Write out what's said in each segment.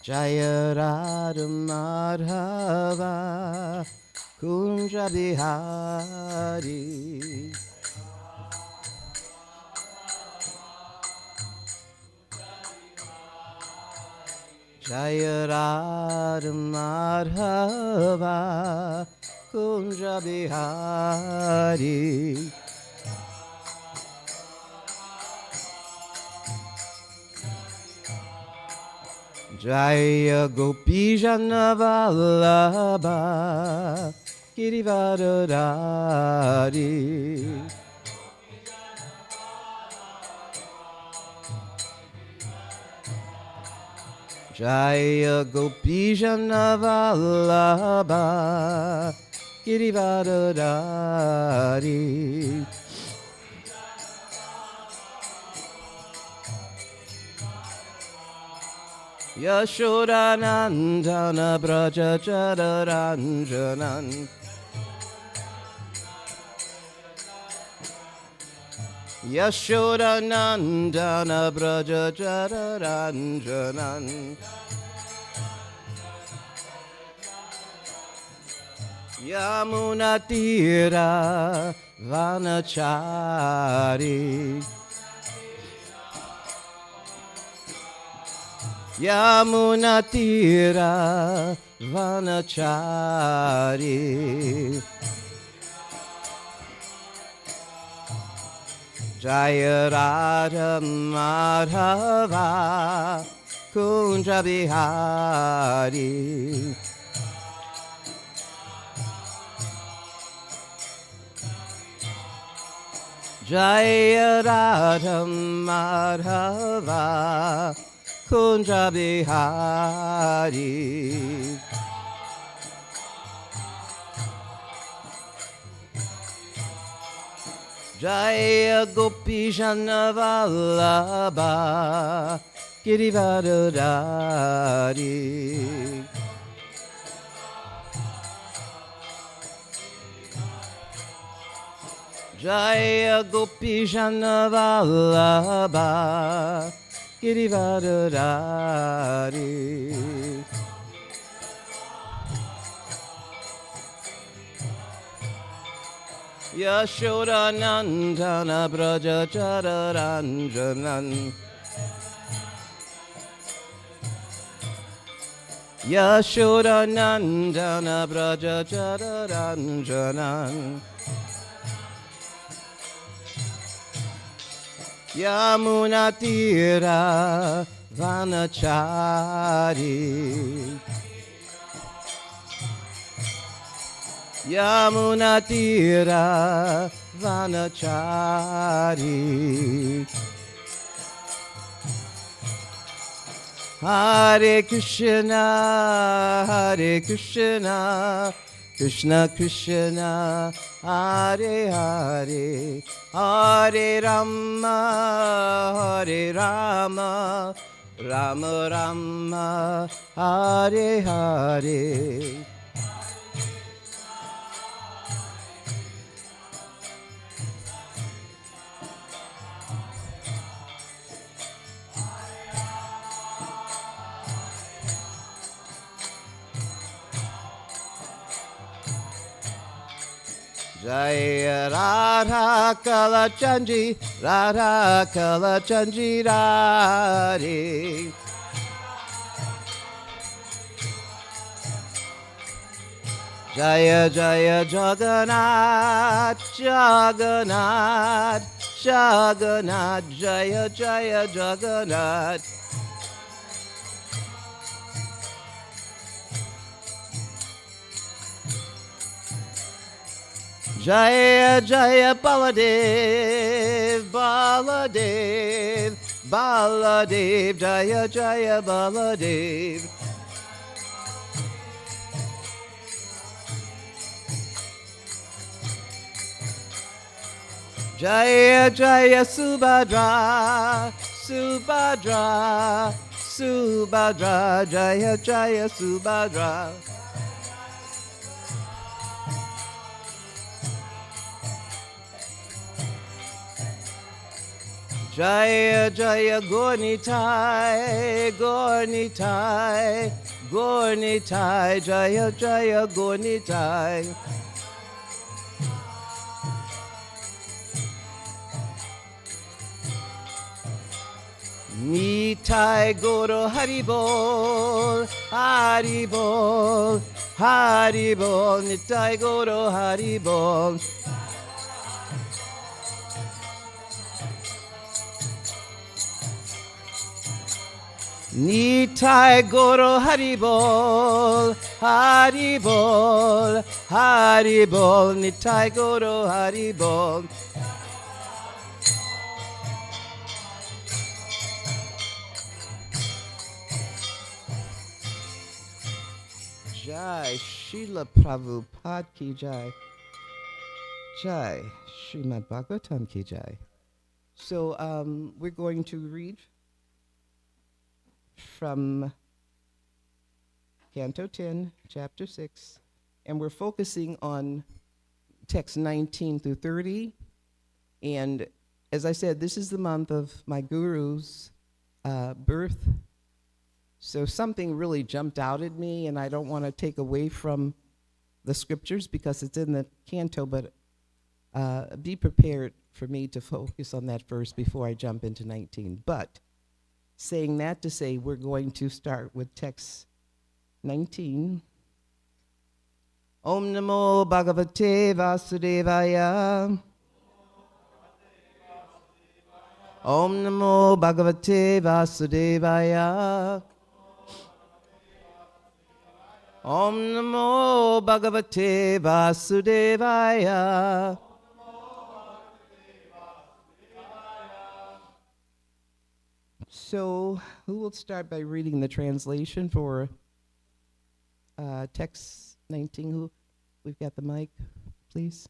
Jaya Radha Madhava Kunja Bihari. Jaya Radha Madhava Kunja Bihari. Jaya Gopijana Vallabha Girivardhari. Jaya Gopijana Vallabha Girivardhari. Yashodanandana Braja Jadaranjanan. Yashodanandana Braja Jadaranjanan. Yamunatira Vanachari. Yamunatira Vanachari. Jaya Radha Madhava Kunja Bihari. Jaya Radha Madhava Kunja Bihari. Jaya Gopijana Vallabha Girivardhari. Jaya Gopijana Vallabha Girivardhari. Yashodanandana Braja Jadaranjanan. Yashodanandana Braja Jadaranjanan. Yamunatira Vanachari. Yamunatira Vanachari. Hare Krishna, Hare Krishna, Krishna Krishna, Hare Hare, Hare Rama, Hare Rama, Rama Rama, Hare Hare. Jaya Radha Kalachandji, Radha Kalachandji Radhe. Jaya Jaya Jagannath, Jagannath, Jagannath, Jaya Jaya Jagannath. Jaya Jaya Baladev, Baladev, Baladev, Jaya Jaya Baladev. Jaya Jaya Subhadra, Subhadra, Subhadra, Jaya Jaya Subhadra. Jaya Jaya Gornitai, Gornitai, Gornitai, Jaya Jaya Gornitai. Nitai Guru Haribol, Haribol, Haribol, Nitai Guru Haribol. Nitai Guru Haribol, Haribol, Haribol, Nitai Guru Haribol. Jai Srila Prabhupada ki jai. Jai Srimad Bhagavatam ki jai. So we're going to read from Canto 10, Chapter 6, and we're focusing on text 19 through 30. And as I said, this is the month of my guru's birth. So something really jumped out at me, and I don't want to take away from the scriptures because it's in the canto, but be prepared for me to focus on that first before I jump into 19. But saying that to say, we're going to start with text 19. Om Namo Bhagavate Vasudevaya. Om Namo Bhagavate Vasudevaya. Om Namo Bhagavate Vasudevaya. So, who will start by reading the translation for text 19? Who? We've got the mic, please.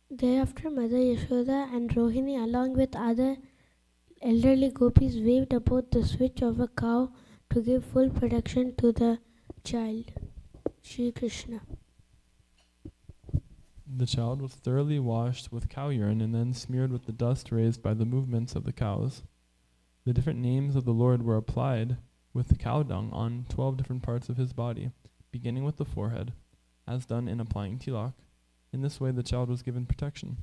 Thereafter, Mother Yashoda and Rohini, along with other elderly gopis, waved about the switch of a cow to give full protection to the child, Sri Krishna. The child was thoroughly washed with cow urine and then smeared with the dust raised by the movements of the cows. The different names of the Lord were applied with the cow dung on 12 different parts of his body, beginning with the forehead, as done in applying tilak. In this way, the child was given protection.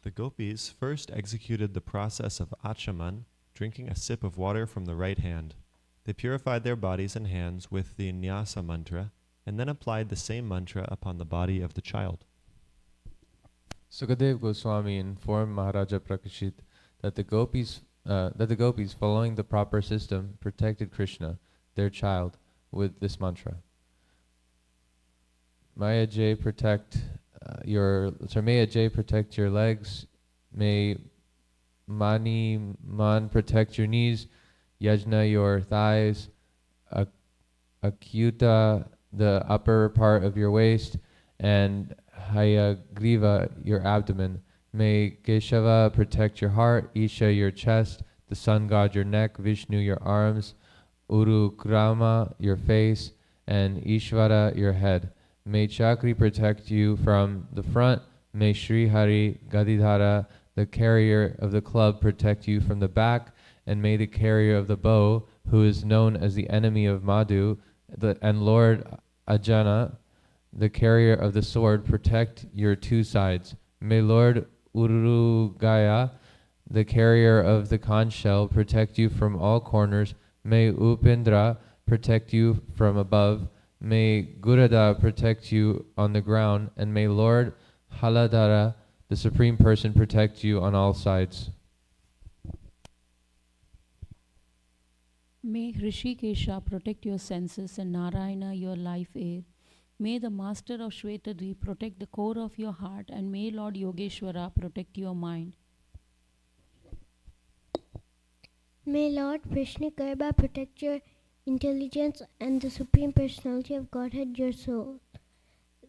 The gopis first executed the process of achaman, drinking a sip of water from the right hand. They purified their bodies and hands with the nyasa mantra, and then applied the same mantra upon the body of the child. Sukadev Goswami informed Maharaja Prakashit that the gopis, following the proper system, protected Krishna, their child, with this mantra. Maya J, protect your legs. May Mani Man protect your knees. Yajna, your thighs. Akyuta, the upper part of your waist. And Hayagriva, your abdomen. May Keshava protect your heart. Isha, your chest. The sun god, your neck. Vishnu, your arms. Urukrama, your face. And Ishvara, your head. May Chakri protect you from the front. May Sri Hari Gadidhara, the carrier of the club, protect you from the back. And may the carrier of the bow, who is known as the enemy of Madhu, and Lord Ajana, the carrier of the sword, protect your two sides. May Lord Urugaya, the carrier of the conch shell, protect you from all corners. May Upindra protect you from above. May Gurada protect you on the ground, and may Lord Haladara, the Supreme Person, protect you on all sides. May Hrishikesha protect your senses and Narayana your life air. May the Master of Shvetadri protect the core of your heart, and may Lord Yogeshwara protect your mind. May Lord Vishnukarma protect your intelligence, and the Supreme Personality of Godhead your soul.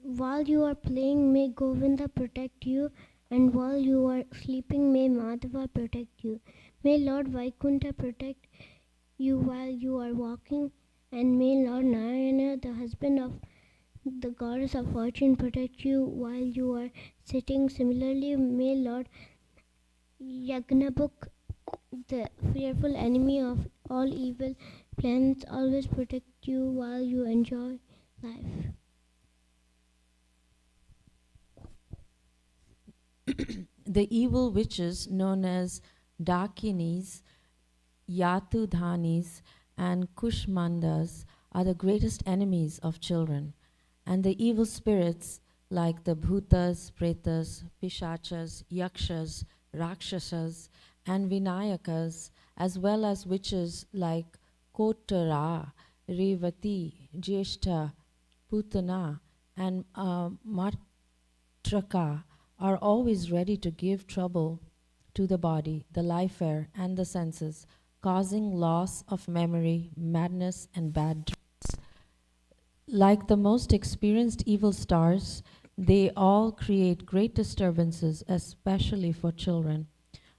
While you are playing, may Govinda protect you, and while you are sleeping, may Madhava protect you. May Lord Vaikunta protect you while you are walking, and may Lord Narayana, the husband of the goddess of fortune, protect you while you are sitting. Similarly, may Lord Yagnabuk, the fearful enemy of all evil planets, always protect you while you enjoy life. The evil witches known as Dakinis, Yatudhanis, and Kushmandas are the greatest enemies of children, and the evil spirits like the Bhutas, Pretas, Pishachas, Yakshas, Rakshasas, and Vinayakas, as well as witches like Kotara, Revati, Jeshta, Putana, and Matraka, are always ready to give trouble to the body, the life air, and the senses, causing loss of memory, madness, and bad dreams. Like the most experienced evil stars, they all create great disturbances, especially for children.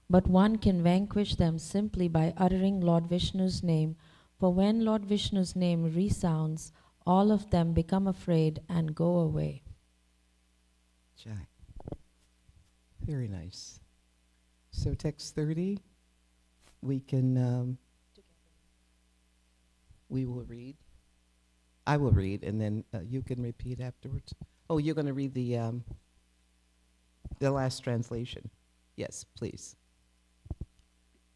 But one can vanquish them simply by uttering Lord Vishnu's name, for when Lord Vishnu's name resounds, all of them become afraid and go away. Jai. Very nice. So text 30, we can, we will read. I will read, and then you can repeat afterwards. Oh, you're going to read the last translation. Yes, please.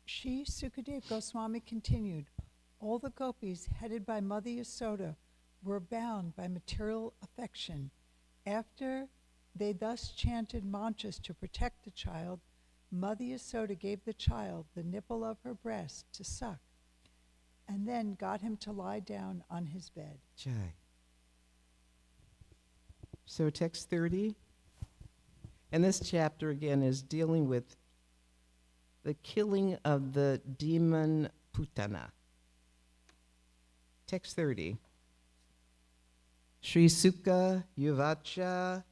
Shri Sukadev Goswami continued, all the gopis headed by Mother Yasoda were bound by material affection. After they thus chanted mantras to protect the child, Mother Yasoda gave the child the nipple of her breast to suck, and then got him to lie down on his bed. Jai. So text 30. And this chapter again is dealing with the killing of the demon Putana. Text 30. Sri Sukha Yuvacha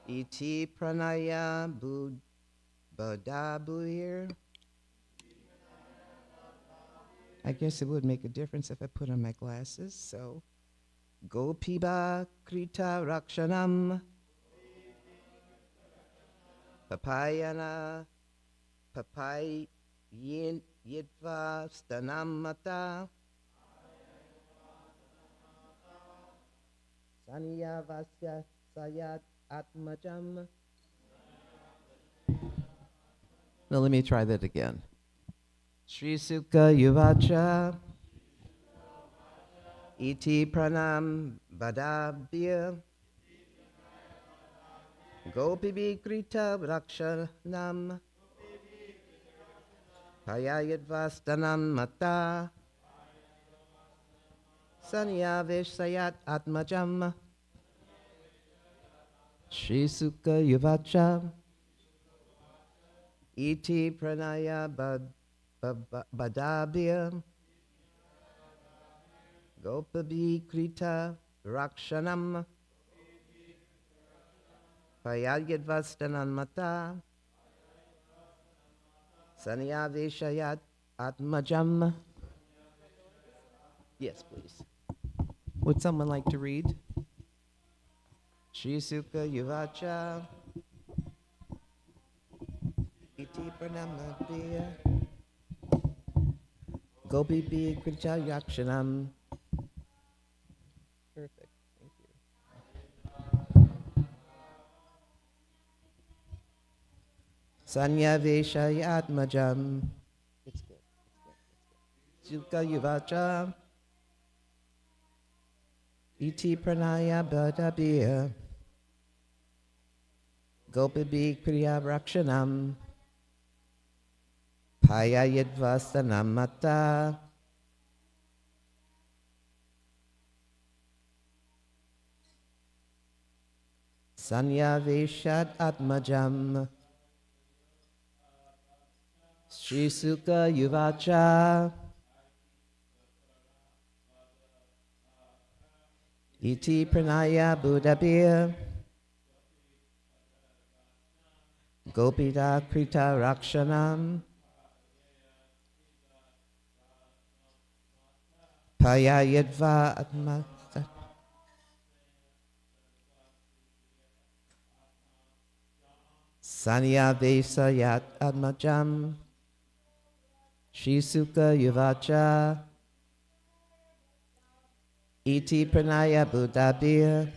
Iti Pranaya Badabuir. I guess it would make a difference if I put on my glasses. So, Gopiba Krita Rakshanam Papayana Papay Yidva Stanamata Sanya Vasya Sayat Atmajam. Now let me try that again. Sri Sukha Yuvacha Iti Pranam Badabhya Gopi Krita Rakshanam Payayadvastanam Mata Sanyavesh Sayat Atmajam Sri Sukha Yuvacha Iti Pranaya Badabhya Gopabi Krita Rakshanam Payagyadvastanan Mata Sanyaveshayat Atmajam. Yes, please. Would someone like to read? Shri Sukha Yuvacha Iti Pranamabhya Gopi Bi Krita Yakshanam. Perfect. Thank you. Sanyaveshayatmajam. It's good. Sukha Yuvacha Iti Pranaya Badabhya Gopi Kriya Rakshanam Payayadvastanam Mata Sanyaveshat Atmajam Sri Sukha Yuvacha Iti Pranaya Budabhya Gopida Krita Rakshanam, Payayadva Atma, Sanya Vesayat Atmajam, Shisuka Yuvacha, Iti Pranaya Buddhabir,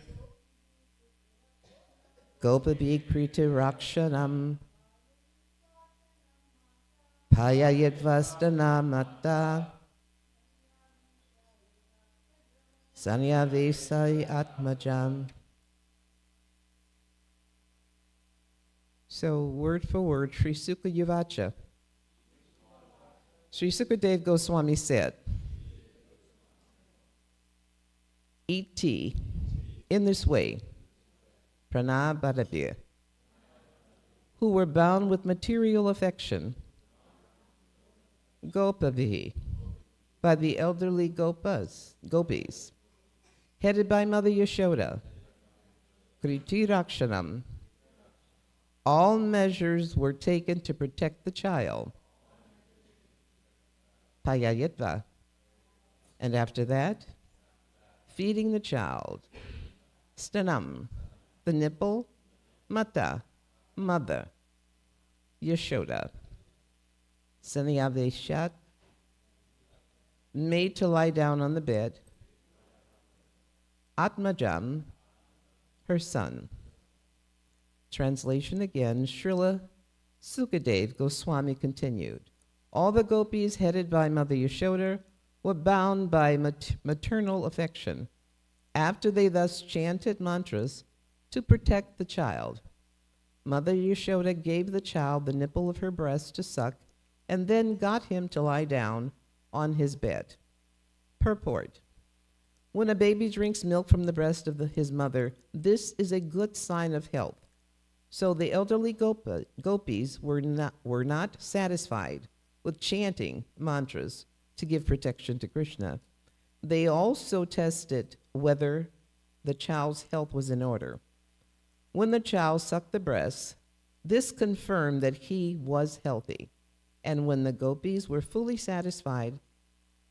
Gopabi Kriti Rakshanam, Payayadvastana Matta, Sanya Vesai Atmajam. So, word for word, Sri Sukha Yuvacha. Sri Sukadev Goswami said, E.T. in this way, Pranabhadabhir, who were bound with material affection, Gopavihi, by the elderly gopis, headed by Mother Yashoda, Kriti Rakshanam, all measures were taken to protect the child, Payayatva, and after that, feeding the child, Stanam, the nipple, Mata, mother, Yashoda, Sanyaveshat, made to lie down on the bed, Atmajam, her son. Translation again, Srila Sukadev Goswami continued. All the gopis headed by Mother Yashoda were bound by maternal affection after they thus chanted mantras to protect the child. Mother Yashoda gave the child the nipple of her breast to suck and then got him to lie down on his bed. Purport. When a baby drinks milk from the breast of his mother, this is a good sign of health. So the elderly gopis were not satisfied with chanting mantras to give protection to Krishna. They also tested whether the child's health was in order. When the child sucked the breast, this confirmed that he was healthy. And when the gopis were fully satisfied,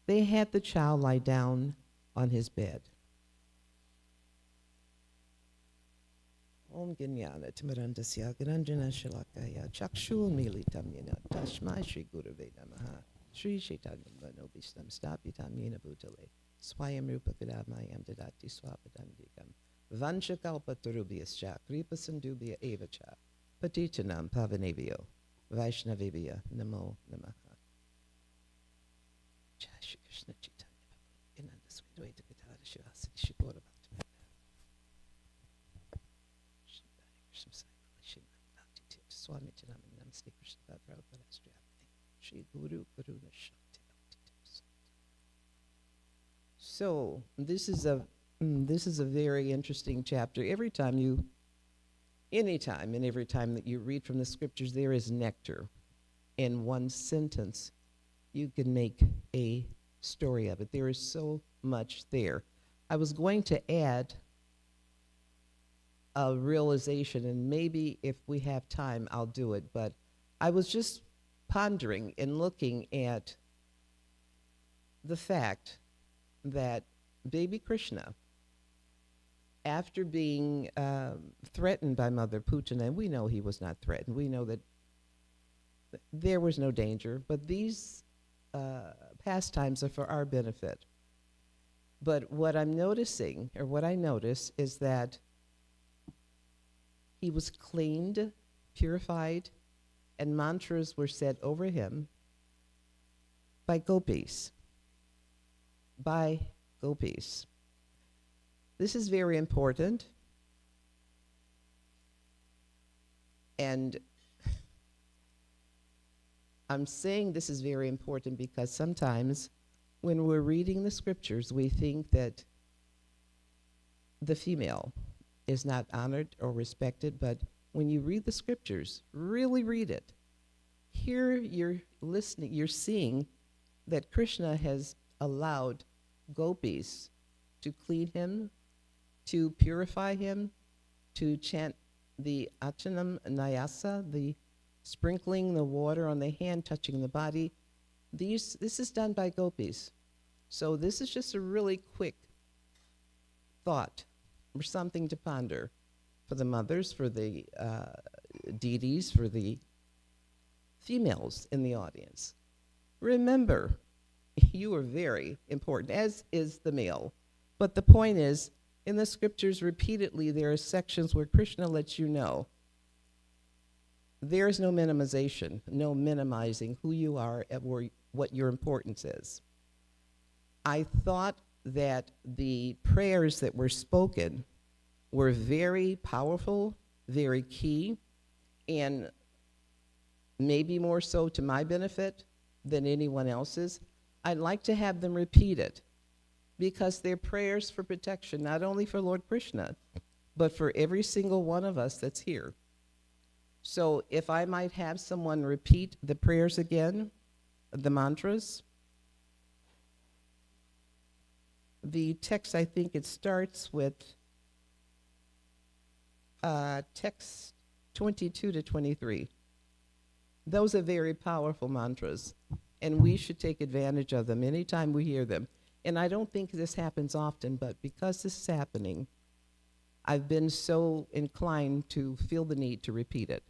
they had the child lie down on his bed. Om Ginyana Timarandasya Garanjana Shalakaya Chakshul Militam Yena Tashmai Shri Gurave Namaha Shri Chaitanya Manobishtam Stapitam Yena Bhutale Swayam Rupa Kadamayam Dadati Swapadandikam Vanchakalpa Turubhyascha Kripa Sandubhya Evacha Patitanam Pavanevyo Vaishnavibhya Namo Namaha. Jai Shri Krishna Chaitanya Inanda Svidvaita Gadara Shivasati Shikora Swami Chinamanam Sri Krishna Prabhupada Shri Guru Karuna Shakti. So this is a very interesting chapter. Every time that you read from the scriptures, there is nectar. In one sentence, you can make a story of it. There is so much there. I was going to add a realization, and maybe if we have time, I'll do it, but I was just pondering and looking at the fact that baby Krishna, after being threatened by Mother Putana, and we know he was not threatened, we know that there was no danger, but these pastimes are for our benefit. But what I'm noticing, or what I notice, is that he was cleaned, purified, and mantras were said over him by gopis. By gopis. This is very important. And I'm saying this is very important because sometimes when we're reading the scriptures, we think that the female is not honored or respected, but when you read the scriptures, really read it. Here you're listening, you're seeing that Krishna has allowed gopis to clean him, to purify him, to chant the achanam nyasa, the sprinkling the water on the hand, touching the body. This is done by gopis. So this is just a really quick thought or something to ponder for the mothers, for the deities, for the females in the audience. Remember, you are very important, as is the male. But the point is, in the scriptures repeatedly, there are sections where Krishna lets you know there is no minimization, no minimizing who you are and what your importance is. I thought that the prayers that were spoken were very powerful, very key, and maybe more so to my benefit than anyone else's. I'd like to have them repeated because they're prayers for protection, not only for Lord Krishna, but for every single one of us that's here. So if I might have someone repeat the prayers again, the mantras. The text, I think it starts with text 22 to 23. Those are very powerful mantras, and we should take advantage of them anytime we hear them. And I don't think this happens often, but because this is happening, I've been so inclined to feel the need to repeat it.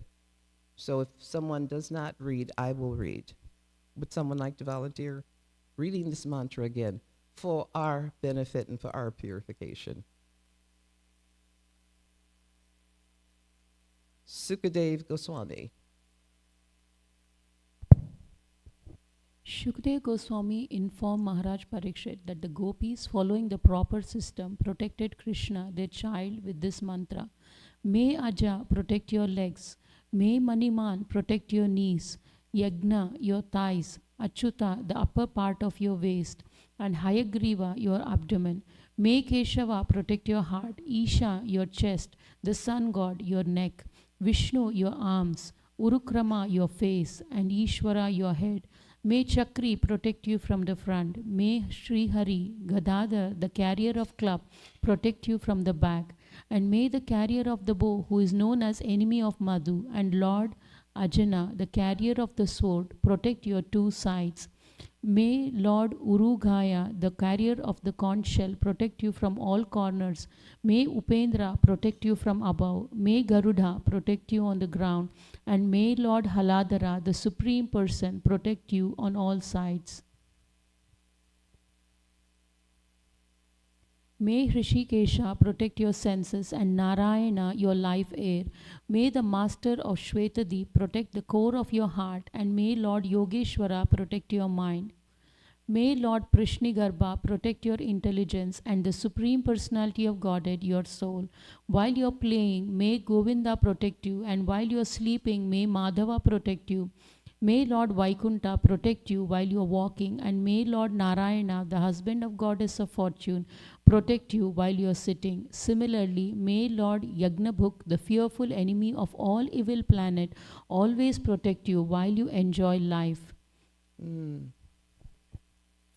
So if someone does not read, I will read. Would someone like to volunteer reading this mantra again for our benefit and for our purification? Sukadev Goswami. Shukdev Goswami informed Maharaj Parikshit that the gopis, following the proper system, protected Krishna, their child, with this mantra. May Aja protect your legs. May Maniman protect your knees. Yagna, your thighs. Achyuta, the upper part of your waist. And Hayagriva, your abdomen. May Keshava protect your heart. Isha, your chest. The sun god, your neck. Vishnu, your arms. Urukrama, your face. And Ishvara, your head. May Chakri protect you from the front. May Sri Hari, Gadadhar, the carrier of club, protect you from the back. And may the carrier of the bow, who is known as enemy of Madhu, and Lord Ajana, the carrier of the sword, protect your two sides. May Lord Urugaya, the carrier of the conch shell, protect you from all corners. May Upendra protect you from above. May Garuda protect you on the ground. And may Lord Haladara, the Supreme Person, protect you on all sides. May Hrishikesha protect your senses and Narayana your life air. May the Master of Shwetadi protect the core of your heart, and may Lord Yogeshwara protect your mind. May Lord Prishnigarbha protect your intelligence and the Supreme Personality of Godhead your soul. While you're playing, may Govinda protect you, and while you're sleeping, may Madhava protect you. May Lord Vaikunta protect you while you are walking, and may Lord Narayana, the husband of Goddess of Fortune, protect you while you are sitting. Similarly, may Lord Yagnabhuk, the fearful enemy of all evil planet, always protect you while you enjoy life.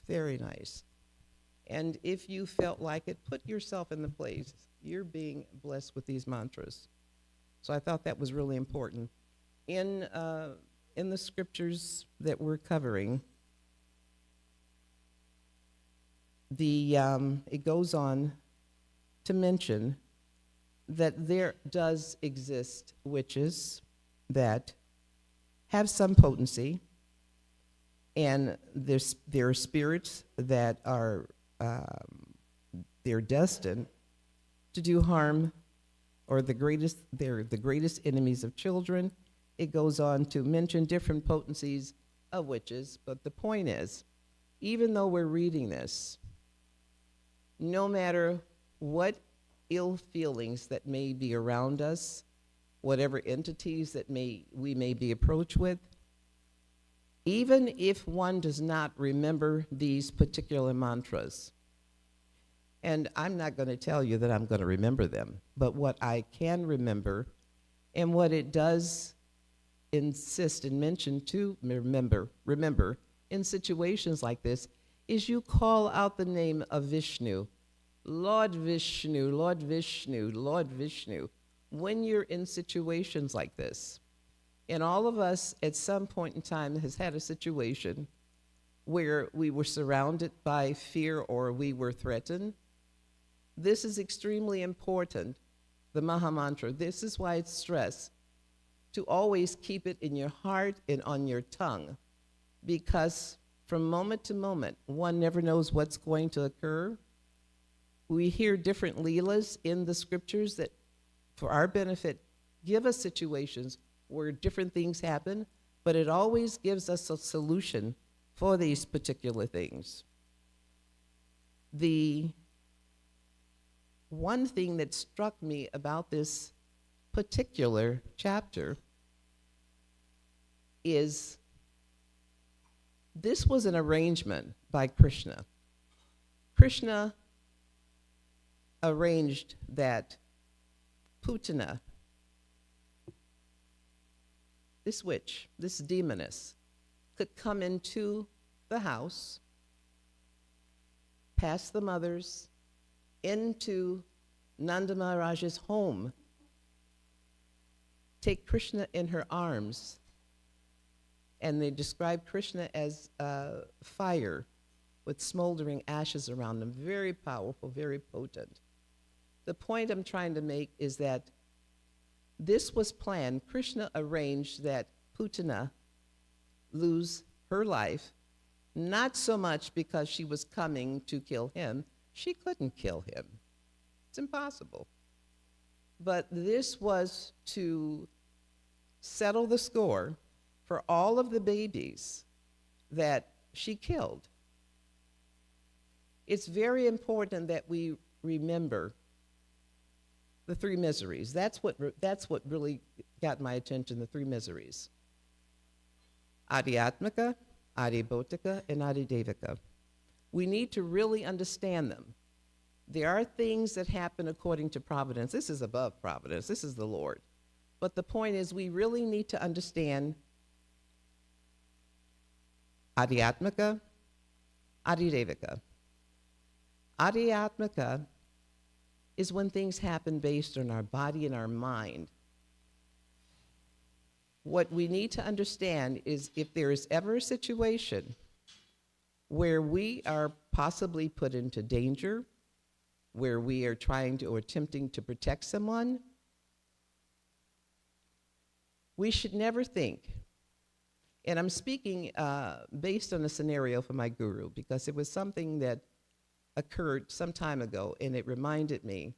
Very nice. And if you felt like it, put yourself in the place. You're being blessed with these mantras. So I thought that was really important. In the scriptures that we're covering, it goes on to mention that there does exist witches that have some potency, and there are spirits that are they're destined to do harm, or they're the greatest enemies of children. It goes on to mention different potencies of witches, but the point is, even though we're reading this, no matter what ill feelings that may be around us, whatever entities that we may be approached with, even if one does not remember these particular mantras, and I'm not going to tell you that I'm going to remember them, but what I can remember and what it does insist and mention to remember in situations like this is you call out the name of Vishnu. Lord Vishnu, Lord Vishnu, Lord Vishnu. when you're in situations like this, and all of us at some point in time has had a situation where we were surrounded by fear or we were threatened, this is extremely important, the Maha Mantra. This is why it's stressed, to always keep it in your heart and on your tongue, because from moment to moment, one never knows what's going to occur. We hear different leelas in the scriptures that, for our benefit, give us situations where different things happen, but it always gives us a solution for these particular things. The one thing that struck me about this particular chapter is this was an arrangement by Krishna. Krishna arranged that Putana, this witch, this demoness, could come into the house, past the mothers, into Nanda Maharaj's home, take Krishna in her arms, and they describe Krishna as fire with smoldering ashes around him. Very powerful, very potent. The point I'm trying to make is that this was planned. Krishna arranged that Putana lose her life, not so much because she was coming to kill him. She couldn't kill him. It's impossible. But this was to settle the score for all of the babies that she killed. It's very important that we remember the three miseries. That's what really got my attention, the three miseries. Adhyatmika, Adhibautika, and Adhidevika. We need to really understand them. There are things that happen according to providence. This is above providence. This is the Lord. But the point is, we really need to understand Adhyatmika, Adhidevika. Adhyatmika is when things happen based on our body and our mind. What we need to understand is if there is ever a situation where we are possibly put into danger, where we are trying to or attempting to protect someone, we should never think, and I'm speaking based on a scenario for my guru, because it was something that occurred some time ago, and it reminded me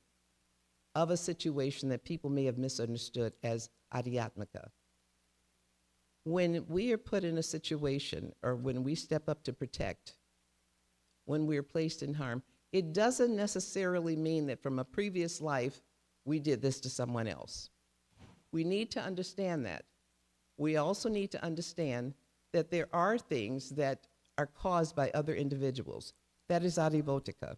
of a situation that people may have misunderstood as adhyatmika. When we are put in a situation, or when we step up to protect, when we are placed in harm, it doesn't necessarily mean that from a previous life we did this to someone else. We need to understand that. We also need to understand that there are things that are caused by other individuals. That is adhibautika.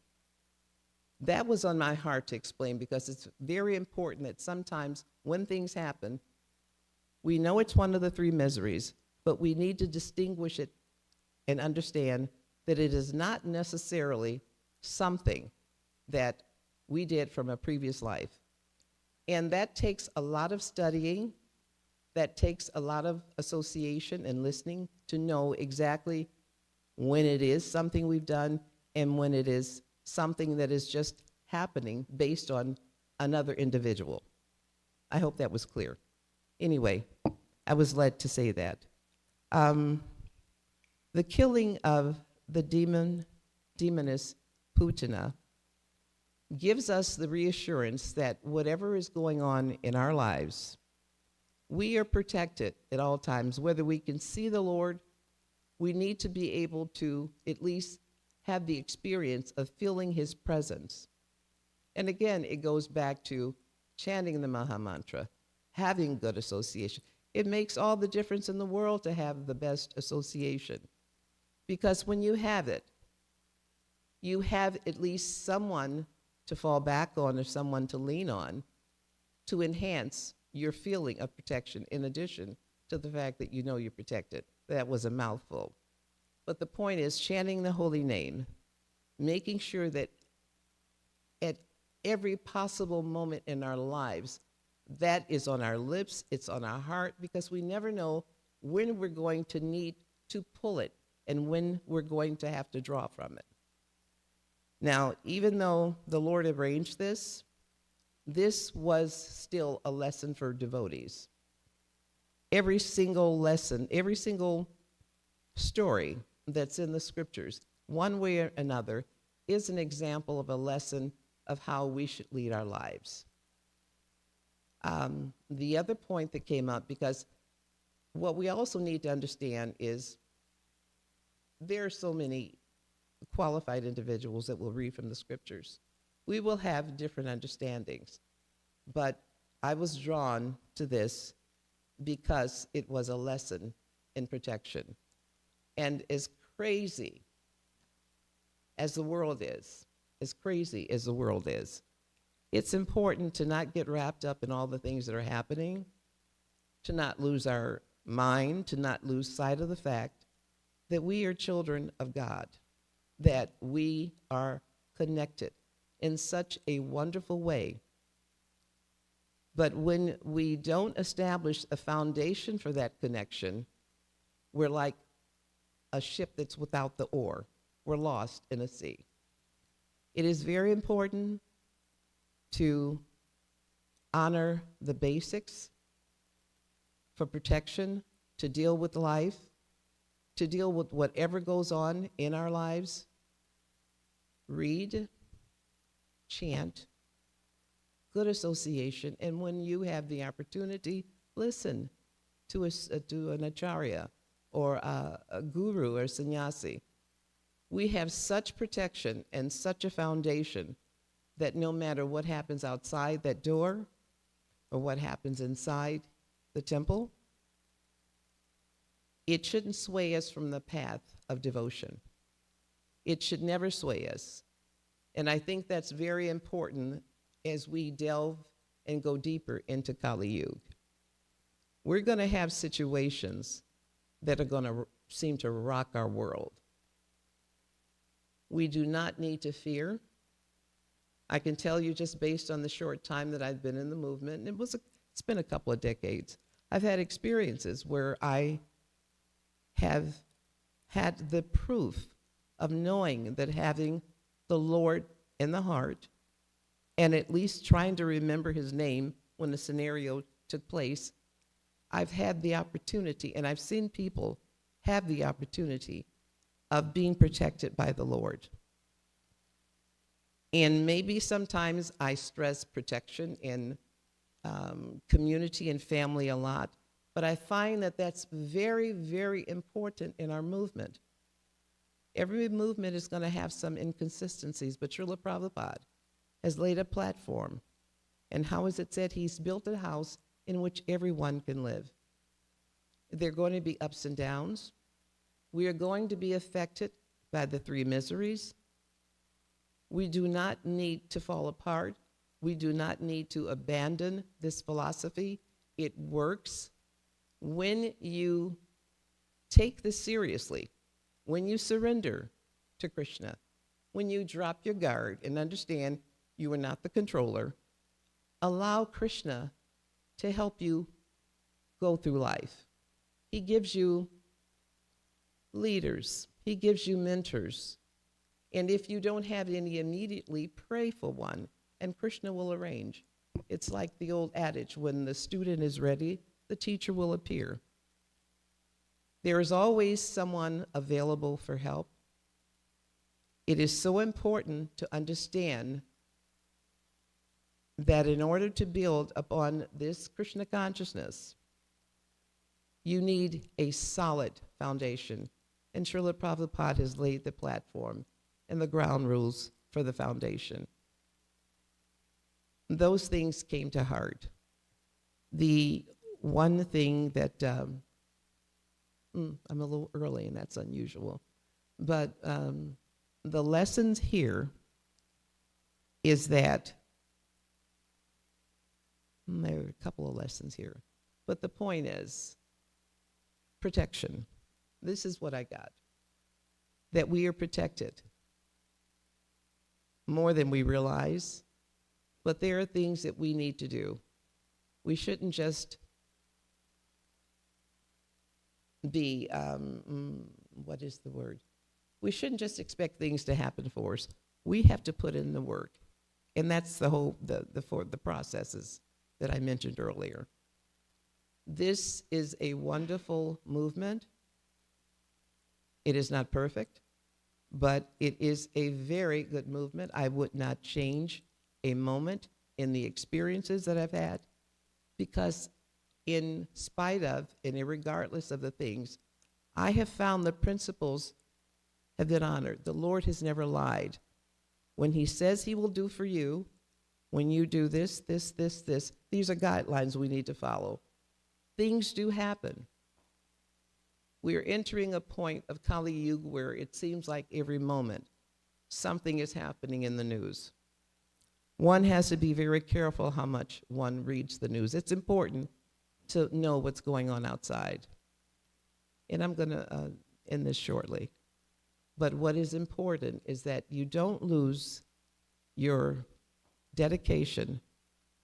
That was on my heart to explain, because it's very important that sometimes when things happen, we know it's one of the three miseries, but we need to distinguish it and understand that it is not necessarily something that we did from a previous life. And that takes a lot of studying, that takes a lot of association and listening to know exactly when it is something we've done and when it is something that is just happening based on another individual. I hope that was clear. Anyway, I was led to say that. The killing of the demoness Putana gives us the reassurance that whatever is going on in our lives, we are protected at all times. Whether we can see the Lord, we need to be able to at least have the experience of feeling his presence. And again, it goes back to chanting the Maha Mantra, having good association. It makes all the difference in the world to have the best association. Because when you have it, you have at least someone to fall back on or someone to lean on to enhance your feeling of protection, in addition to the fact that you know you're protected. That was a mouthful. But the point is chanting the holy name, making sure that at every possible moment in our lives, that is on our lips, it's on our heart, because we never know when we're going to need to pull it and when we're going to have to draw from it. Now, even though the Lord arranged this, this was still a lesson for devotees. Every single lesson, every single story that's in the scriptures, one way or another, is an example of a lesson of how we should lead our lives. The other point that came up, because what we also need to understand is there are so many qualified individuals that will read from the scriptures. We will have different understandings, but I was drawn to this because it was a lesson in protection. And as crazy as the world is, it's important to not get wrapped up in all the things that are happening, to not lose our mind, to not lose sight of the fact that we are children of God, that we are connected in such a wonderful way. But when we don't establish a foundation for that connection, we're like a ship that's without the oar. We're lost in a sea. It is very important to honor the basics for protection, to deal with life, to deal with whatever goes on in our lives. Read, chant, good association, and when you have the opportunity, listen to an acharya or a guru or sannyasi. We have such protection and such a foundation that no matter what happens outside that door or what happens inside the temple, it shouldn't sway us from the path of devotion. It should never sway us. And I think that's very important as we delve and go deeper into Kali Yuga. We're going to have situations that are going to seem to rock our world. We do not need to fear. I can tell you, just based on the short time that I've been in the movement, and it's been a couple of decades, I've had experiences where I have had the proof of knowing that having the Lord in the heart and at least trying to remember his name when the scenario took place, I've had the opportunity, and I've seen people have the opportunity of being protected by the Lord. And maybe sometimes I stress protection in community and family a lot, but I find that that's very, very important in our movement. Every movement is going to have some inconsistencies, but Srila Prabhupada has laid a platform. And how is it said? He's built a house in which everyone can live. There are going to be ups and downs. We are going to be affected by the three miseries. We do not need to fall apart. We do not need to abandon this philosophy. It works when you take this seriously, when you surrender to Krishna, when you drop your guard and understand you are not the controller. Allow Krishna to help you go through life. He gives you leaders. He gives you mentors. And if you don't have any immediately, pray for one, and Krishna will arrange. It's like the old adage, when the student is ready, the teacher will appear. There is always someone available for help. It is so important to understand that in order to build upon this Krishna consciousness, you need a solid foundation. And Srila Prabhupada has laid the platform and the ground rules for the foundation. Those things came to heart. The one thing that, I'm a little early and that's unusual, but the lessons here is that, there are a couple of lessons here, but the point is protection. This is what I got, that we are protected more than we realize, but there are things that we need to do. We shouldn't just be, what is the word? We shouldn't just expect things to happen for us. We have to put in the work. And that's the whole, the processes that I mentioned earlier. This is a wonderful movement. It is not perfect, but it is a very good movement. I would not change a moment in the experiences that I've had, because in spite of and irregardless of the things, I have found the principles have been honored. The Lord has never lied. When he says he will do for you, when you do this, this, these are guidelines we need to follow. Things do happen. We are entering a point of Kali Yuga where it seems like every moment something is happening in the news. One has to be very careful how much one reads the news. It's important to know what's going on outside. And I'm going to end this shortly. But what is important is that you don't lose your dedication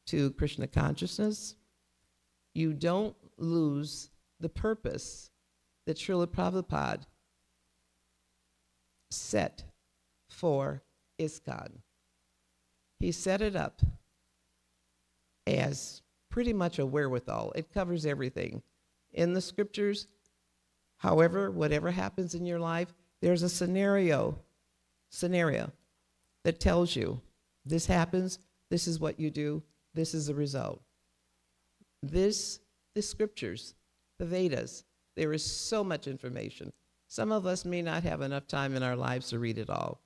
to Krishna consciousness. You don't lose the purpose that Srila Prabhupada set for ISKCON. He set it up as pretty much a wherewithal. It covers everything. In the scriptures, however, whatever happens in your life, there's a scenario that tells you this happens, this is what you do, this is the result. The scriptures, the Vedas, there is so much information. Some of us may not have enough time in our lives to read it all,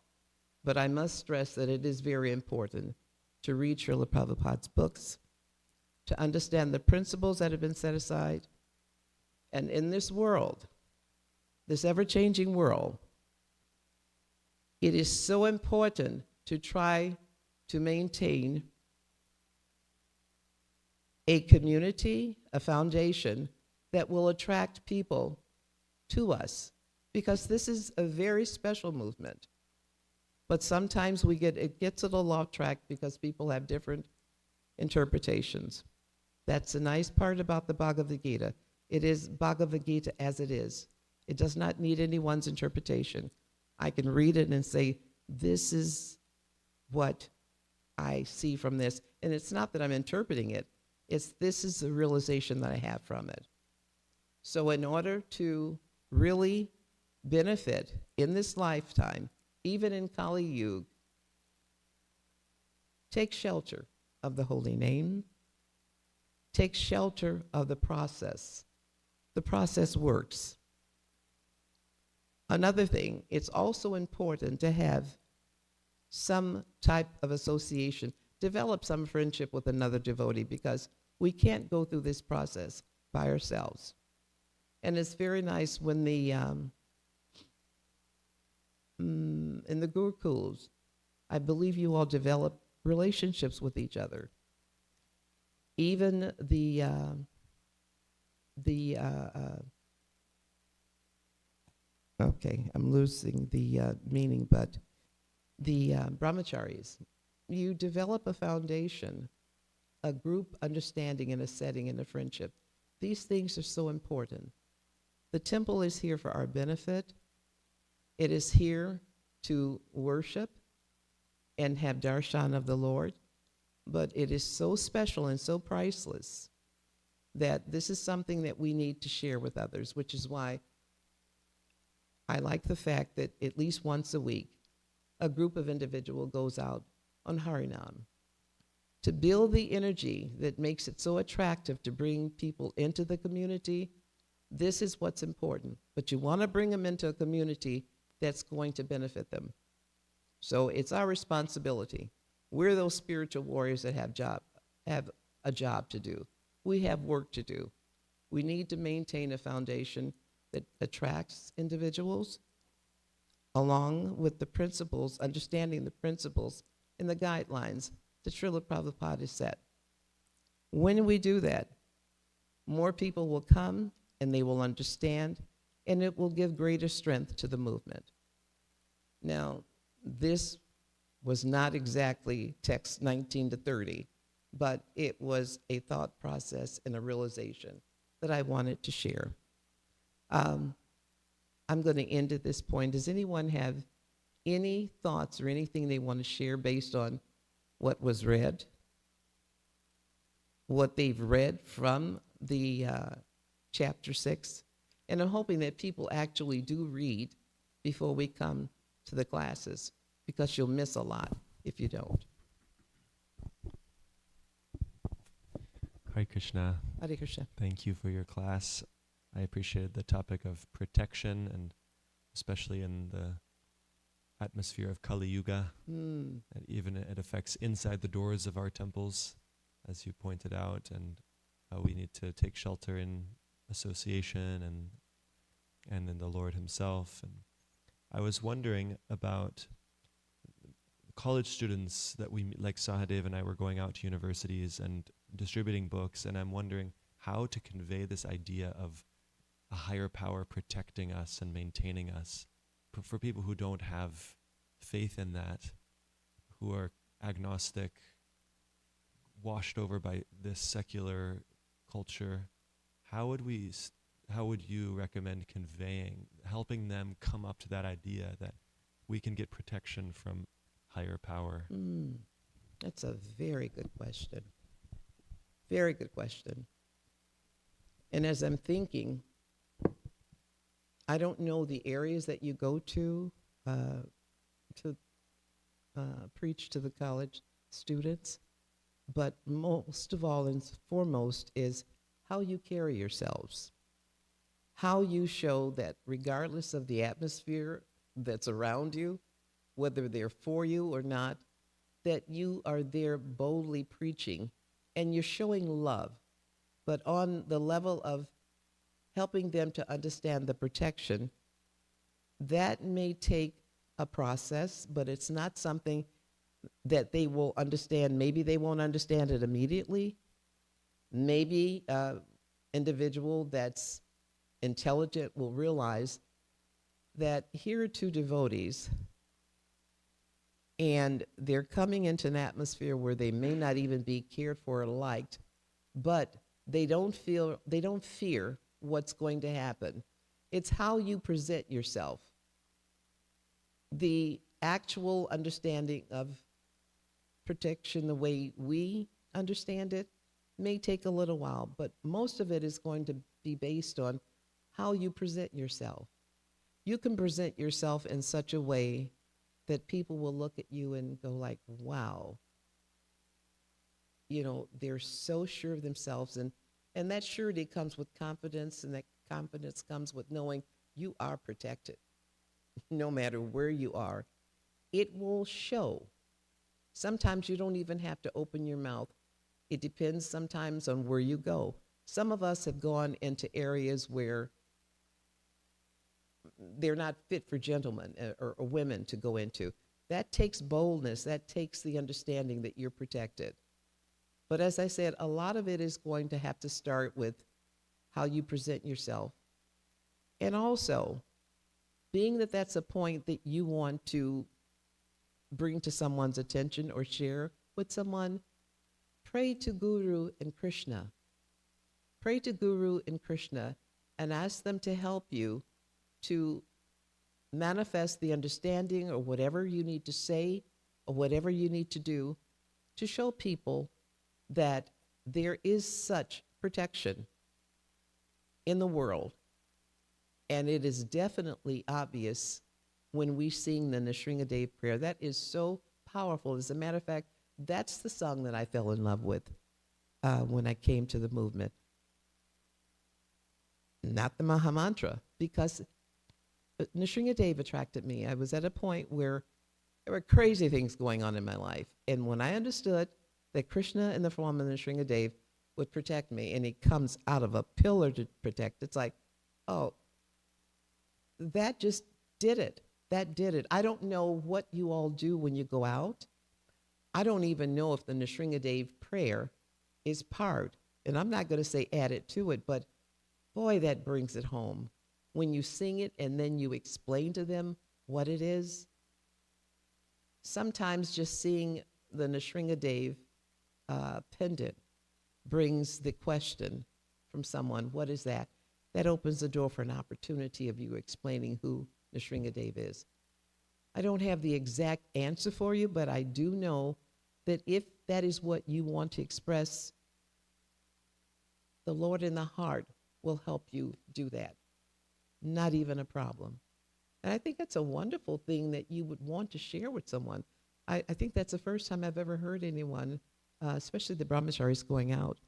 but I must stress that it is very important to read Srila Prabhupada's books, to understand the principles that have been set aside. And in this world, this ever-changing world, it is so important to try to maintain a community, a foundation that will attract people to us, because this is a very special movement. But sometimes it gets a little off track because people have different interpretations. That's the nice part about the Bhagavad Gita. It is Bhagavad Gita as it is. It does not need anyone's interpretation. I can read it and say, this is what I see from this. And it's not that I'm interpreting it. This is the realization that I have from it. So in order to really benefit in this lifetime, even in Kali Yuga, take shelter of the holy name. Take shelter of the process. The process works. Another thing, it's also important to have some type of association, develop some friendship with another devotee, because we can't go through this process by ourselves. And it's very nice when in the Gurukuls, I believe you all develop relationships with each other. Even okay, I'm losing the meaning, but the brahmacharis, you develop a foundation, a group understanding and a setting and a friendship. These things are so important. The temple is here for our benefit. It is here to worship and have darshan of the Lord, but it is so special and so priceless that this is something that we need to share with others, which is why I like the fact that at least once a week, a group of individuals goes out on Harinam to build the energy that makes it so attractive to bring people into the community. This is what's important. But you want to bring them into a community that's going to benefit them. So it's our responsibility. We're those spiritual warriors that have a job to do. We have work to do. We need to maintain a foundation that attracts individuals along with the principles, understanding the principles and the guidelines that Srila Prabhupada has set. When we do that, more people will come and they will understand, and it will give greater strength to the movement. Now, this was not exactly text 19 to 30. but it was a thought process and a realization that I wanted to share. I'm going to end at this point. Does anyone have any thoughts or anything they want to share based on what was read, what they've read from the chapter 6? And I'm hoping that people actually do read before we come to the classes, because you'll miss a lot if you don't. Hare Krishna. Hare Krishna. Thank you for your class. I appreciated the topic of protection, and especially in the atmosphere of Kali Yuga. And even it affects inside the doors of our temples, as you pointed out, and how we need to take shelter in association and in the Lord himself. And I was wondering about college students that we, like Sahadev and I, were going out to universities and distributing books, and I'm wondering how to convey this idea of a higher power protecting us and maintaining us for people who don't have faith in that, who are agnostic, washed over by this secular culture. How would you recommend conveying, helping them come up to that idea that we can get protection from higher power? That's a very good question. Very good question. And as I'm thinking, I don't know the areas that you go to preach to the college students, but most of all and foremost is how you carry yourselves, how you show that regardless of the atmosphere that's around you, whether they're for you or not, that you are there boldly preaching and you're showing love, but on the level of helping them to understand the protection. That may take a process, but it's not something that they will understand. Maybe they won't understand it immediately. Maybe an individual that's intelligent will realize that here are two devotees, and they're coming into an atmosphere where they may not even be cared for or liked, but they don't fear what's going to happen. It's how you present yourself. The actual understanding of protection, the way we understand it, may take a little while, but most of it is going to be based on how you present yourself. You can present yourself in such a way that people will look at you and go like, wow, you know, they're so sure of themselves, and that surety comes with confidence, and that confidence comes with knowing you are protected no matter where you are. It will show. Sometimes you don't even have to open your mouth. It depends sometimes on where you go. Some of us have gone into areas where they're not fit for gentlemen or women to go into. That takes boldness. That takes the understanding that you're protected. But as I said, a lot of it is going to have to start with how you present yourself. And also, being that that's a point that you want to bring to someone's attention or share with someone, pray to Guru and Krishna. Pray to Guru and Krishna and ask them to help you to manifest the understanding or whatever you need to say or whatever you need to do to show people that there is such protection in the world. And it is definitely obvious when we sing the Nrsimhadev prayer. That is so powerful. As a matter of fact, that's the song that I fell in love with when I came to the movement. Not the Mahamantra, because Nrsimhadev attracted me. I was at a point where there were crazy things going on in my life. And when I understood that Krishna in the form of Nrsimhadev would protect me, and he comes out of a pillar to protect, it's like, oh, that just did it. That did it. I don't know what you all do when you go out. I don't even know if the Nrsimhadev prayer is part, and I'm not going to say add it to it, but boy, that brings it home. When you sing it and then you explain to them what it is, sometimes just seeing the Nrsimhadev pendant brings the question from someone, what is that? That opens the door for an opportunity of you explaining who Nrsingadev is. I don't have the exact answer for you, but I do know that if that is what you want to express, the Lord in the heart will help you do that. Not even a problem. And I think that's a wonderful thing that you would want to share with someone. I think that's the first time I've ever heard anyone, especially the brahmacharis going out,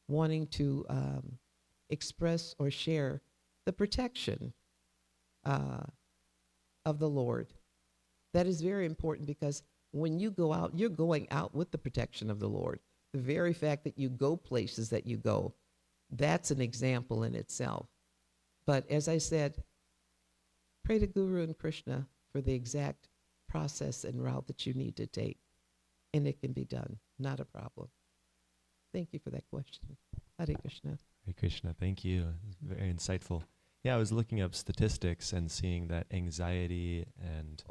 wanting to express or share the protection of the Lord. That is very important, because when you go out, you're going out with the protection of the Lord. The very fact that you go places that you go, that's an example in itself. But as I said, pray to Guru and Krishna for the exact process and route that you need to take, and it can be done. Not a problem. Thank you for that question. Hare Krishna. Hare Krishna, thank you. Very insightful. Yeah, I was looking up statistics and seeing that anxiety and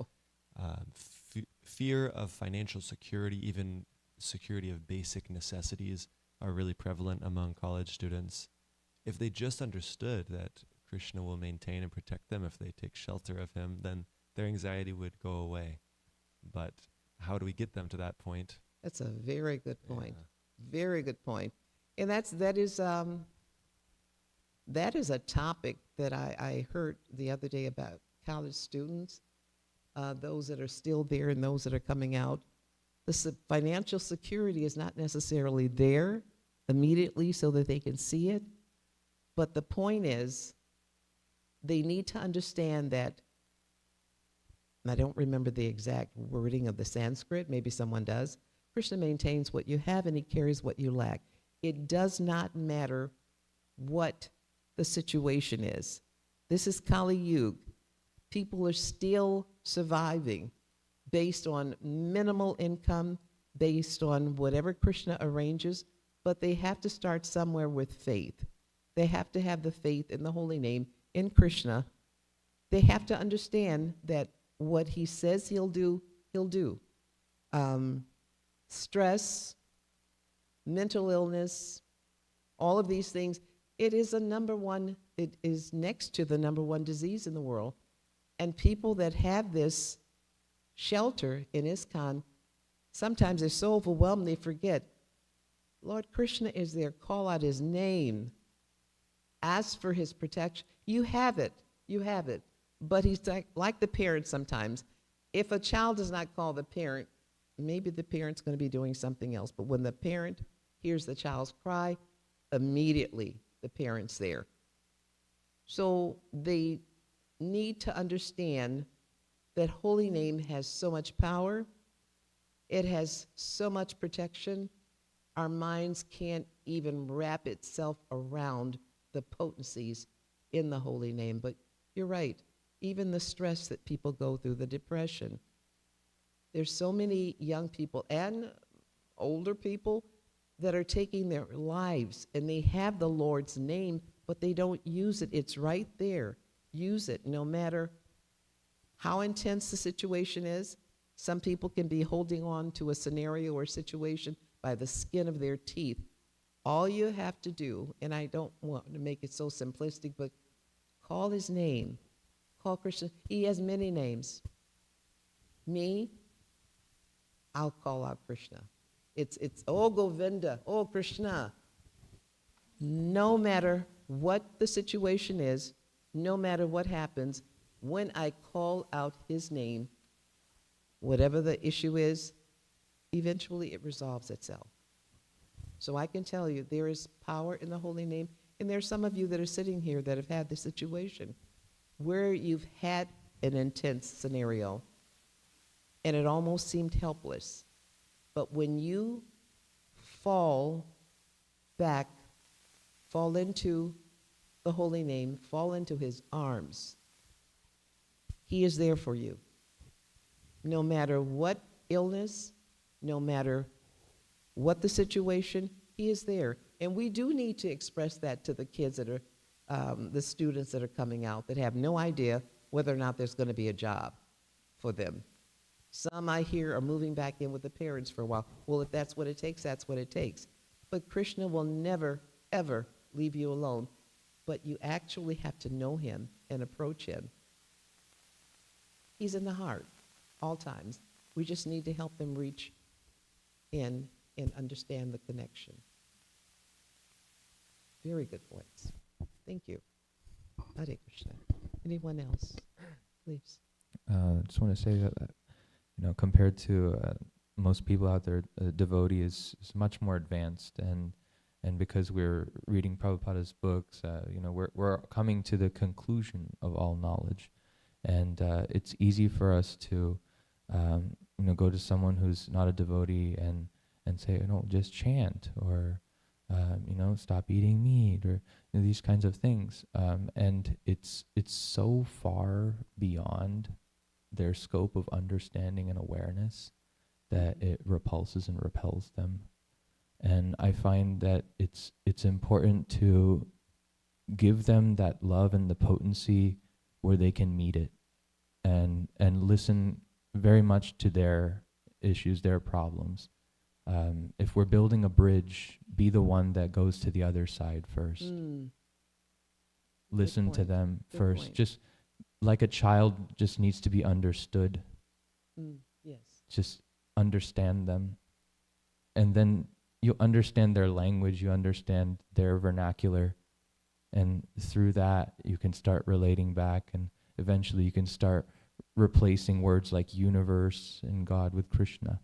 fear of financial security, even security of basic necessities, are really prevalent among college students. If they just understood that Krishna will maintain and protect them if they take shelter of him, then their anxiety would go away. But how do we get them to that point? That's a very good point. Yeah. Very good point. And that is a topic that I heard the other day about college students, those that are still there and those that are coming out. The financial security is not necessarily there immediately so that they can see it. But the point is, they need to understand that, and I don't remember the exact wording of the Sanskrit, maybe someone does. Krishna maintains what you have and he carries what you lack. It does not matter what the situation is. This is Kali Yuga. People are still surviving based on minimal income, based on whatever Krishna arranges, but they have to start somewhere with faith. They have to have the faith in the holy name, in Krishna. They have to understand that what he says he'll do, he'll do. Stress, mental illness, all of these things, it is next to the number one disease in the world. And people that have this shelter in ISKCON, sometimes they're so overwhelmed they forget, Lord Krishna is there, call out his name, ask for his protection. You have it. But he's like the parent sometimes. If a child does not call the parent, maybe the parent's going to be doing something else. But when the parent hears the child's cry, immediately the parent's there. So they need to understand that holy name has so much power. It has so much protection. Our minds can't even wrap itself around the potencies in the holy name. But you're right. Even the stress that people go through, the depression. There's so many young people and older people that are taking their lives, and they have the Lord's name, but they don't use it. It's right there. Use it no matter how intense the situation is. Some people can be holding on to a scenario or situation by the skin of their teeth. All you have to do, and I don't want to make it so simplistic, but call his name. Call Krishna. He has many names. Me, I'll call out Krishna. It's oh Govinda, oh Krishna. No matter what the situation is, no matter what happens, when I call out his name, whatever the issue is, eventually it resolves itself. So I can tell you there is power in the holy name, and there's some of you that are sitting here that have had this situation where you've had an intense scenario and it almost seemed helpless. But when you fall back, fall into the holy name, fall into his arms, he is there for you. No matter what illness, no matter what the situation, he is there. And we do need to express that to the kids that are, the students that are coming out that have no idea whether or not there's going to be a job for them. Some I hear are moving back in with the parents for a while. Well, if that's what it takes, that's what it takes. But Krishna will never, ever leave you alone. But you actually have to know him and approach him. He's in the heart, all times. We just need to help them reach in and understand the connection. Very good points. Thank you. Hare Krishna. Anyone else? Please. I just want to say that, compared to most people out there, a devotee is much more advanced, and because we're reading Prabhupada's books, we're coming to the conclusion of all knowledge, and it's easy for us to, go to someone who's not a devotee and say, just chant, or stop eating meat, or these kinds of things, and it's so far beyond their scope of understanding and awareness that it repulses and repels them. And I find that it's important to give them that love and the potency where they can meet it, and listen very much to their issues, their problems. If we're building a bridge, be the one that goes to the other side first. Listen to them first. Point. Just like a child just needs to be understood. Yes. Just understand them. And then you understand their language, you understand their vernacular. And through that, you can start relating back, and eventually you can start replacing words like universe and God with Krishna.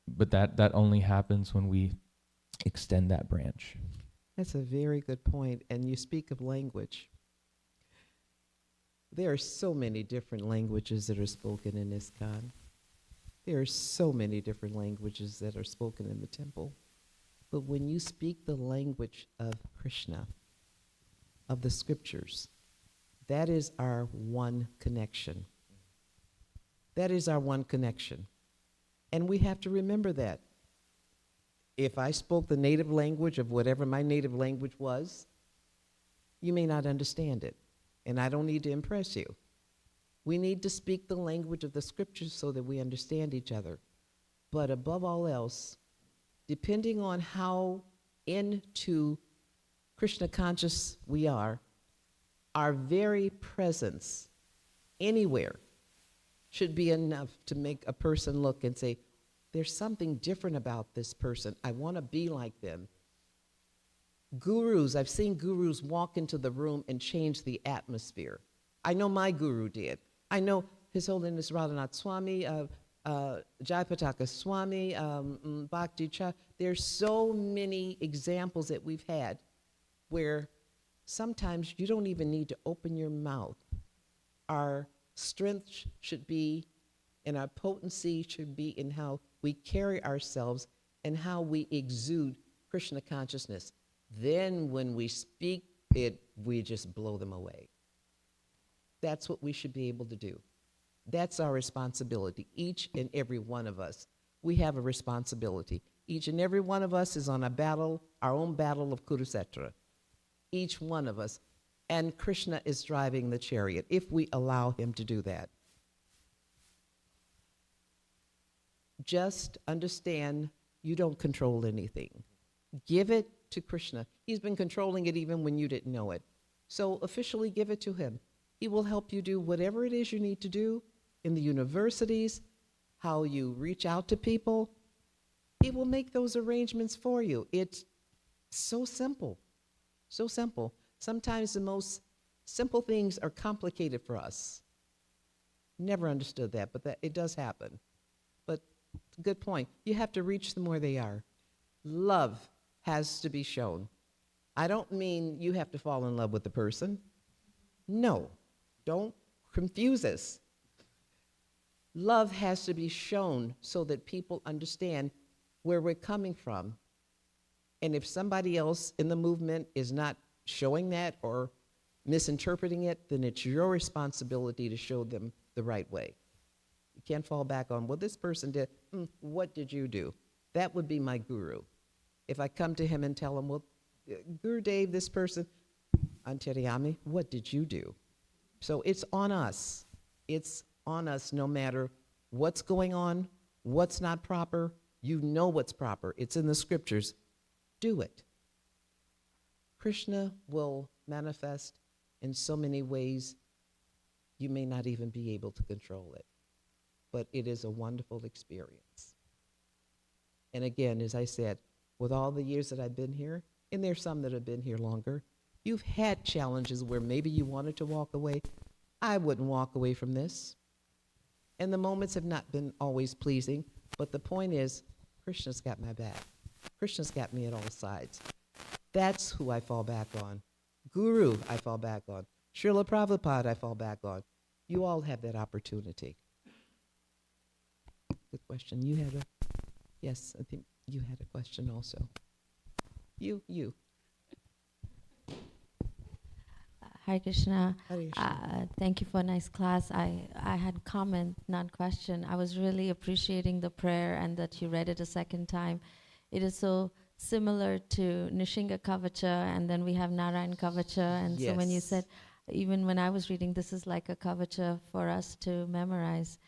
But that only happens when we extend that branch. That's a very good point. And you speak of language. There are so many different languages that are spoken in ISKCON. There are so many different languages that are spoken in the temple. But when you speak the language of Krishna, of the scriptures, that is our one connection. That is our one connection. And we have to remember that. If I spoke the native language of whatever my native language was, you may not understand it. And I don't need to impress you. We need to speak the language of the scriptures so that we understand each other. But above all else, depending on how into Krishna conscious we are, our very presence anywhere should be enough to make a person look and say, there's something different about this person. I want to be like them. Gurus, I've seen gurus walk into the room and change the atmosphere. I know my guru did. I know His Holiness Radhanath Swami, Jayapataka Swami, Bhakti Cha. There's so many examples that we've had where sometimes you don't even need to open your mouth. Our strength should be, and our potency should be in how we carry ourselves and how we exude Krishna consciousness. Then when we speak it, we just blow them away. That's what we should be able to do. That's our responsibility, each and every one of us. We have a responsibility. Each and every one of us is on a battle, our own battle of Kurukshetra. Each one of us. And Krishna is driving the chariot, if we allow him to do that. Just understand you don't control anything. Give it to Krishna. He's been controlling it even when you didn't know it. So officially give it to him. He will help you do whatever it is you need to do in the universities, how you reach out to people. He will make those arrangements for you. It's so simple, so simple. Sometimes the most simple things are complicated for us. Never understood that, but it does happen. But good point. You have to reach them where they are. Love has to be shown. I don't mean you have to fall in love with the person. No, don't confuse us. Love has to be shown so that people understand where we're coming from. And if somebody else in the movement is not showing that or misinterpreting it, then it's your responsibility to show them the right way. You can't fall back on, well, this person did, what did you do? That would be my guru. If I come to him and tell him, well, Guru Dev, this person, Antaryami, what did you do? So it's on us. It's on us no matter what's going on, what's not proper. You know what's proper. It's in the scriptures. Do it. Krishna will manifest in so many ways you may not even be able to control it. But it is a wonderful experience. And again, as I said, with all the years that I've been here, and there's some that have been here longer, you've had challenges where maybe you wanted to walk away. I wouldn't walk away from this. And the moments have not been always pleasing, but the point is, Krishna's got my back. Krishna's got me at all sides. That's who I fall back on. Guru, I fall back on. Srila Prabhupada, I fall back on. You all have that opportunity. Good question. You had a, yes, I think you had a question also. You. Hare Krishna. Hare Krishna. Thank you for a nice class. I had comment, not question. I was really appreciating the prayer and that you read it a second time. It is so similar to Nishinga Kavacha, and then we have Narayan Kavacha. And so when you Yes. said, even when I was reading, this is like a Kavacha for us to memorize.